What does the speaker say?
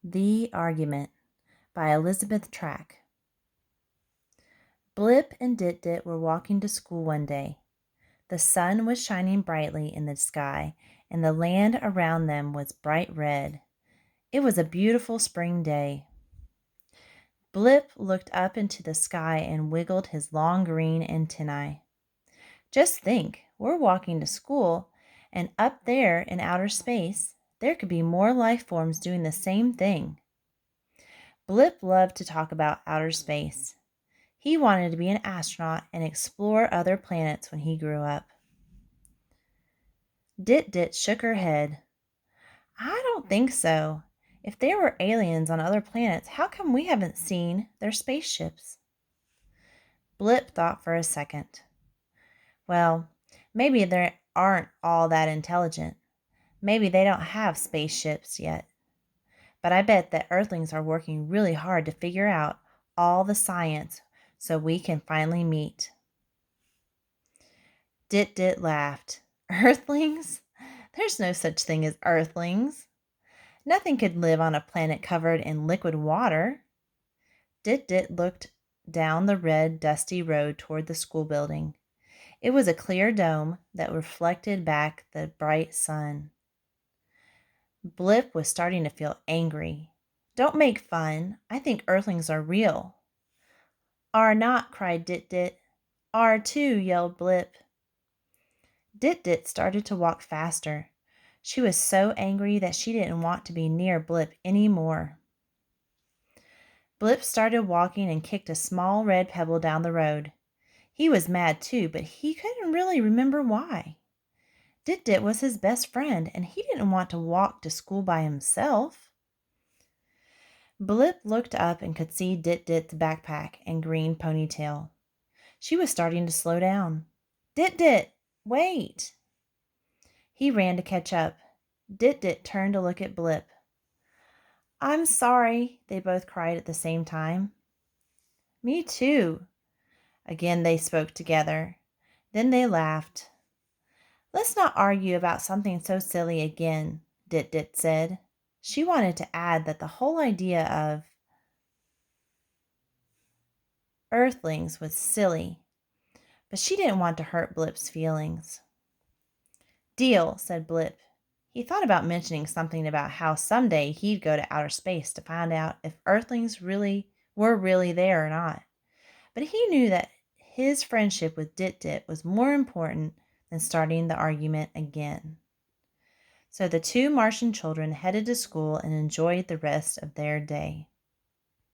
The Argument by Elizabeth Track. Blip and Dit-Dit were walking to school one day. The sun was shining brightly in the sky, and the land around them was bright red. It was a beautiful spring day. Blip looked up into the sky and wiggled his long green antennae. Just think, we're walking to school, and up there in outer space, there could be more life forms doing the same thing. Blip loved to talk about outer space. He wanted to be an astronaut and explore other planets when he grew up. Dit-Dit shook her head. I don't think so. If there were aliens on other planets, how come we haven't seen their spaceships? Blip thought for a second. Well, maybe they aren't all that intelligent. Maybe they don't have spaceships yet. But I bet that Earthlings are working really hard to figure out all the science so we can finally meet. Dit-Dit laughed. Earthlings? There's no such thing as Earthlings. Nothing could live on a planet covered in liquid water. Dit-Dit looked down the red, dusty road toward the school building. It was a clear dome that reflected back the bright sun. Blip was starting to feel angry. Don't make fun. I think Earthlings are real. Are not, cried Dit-Dit. Are too, yelled Blip. Dit-Dit started to walk faster. She was so angry that she didn't want to be near Blip any more. Blip started walking and kicked a small red pebble down the road. He was mad too, but he couldn't really remember why. Dit-Dit was his best friend, and he didn't want to walk to school by himself. Blip looked up and could see Dit-Dit's backpack and green ponytail. She was starting to slow down. Dit-Dit, wait! He ran to catch up. Dit-Dit turned to look at Blip. I'm sorry, they both cried at the same time. Me too. Again they spoke together. Then they laughed. Let's not argue about something so silly again, Dit-Dit said. She wanted to add that the whole idea of Earthlings was silly, but she didn't want to hurt Blip's feelings. Deal, said Blip. He thought about mentioning something about how someday he'd go to outer space to find out if Earthlings were really there or not. But he knew that his friendship with Dit-Dit was more important than starting the argument again. So the two Martian children headed to school and enjoyed the rest of their day.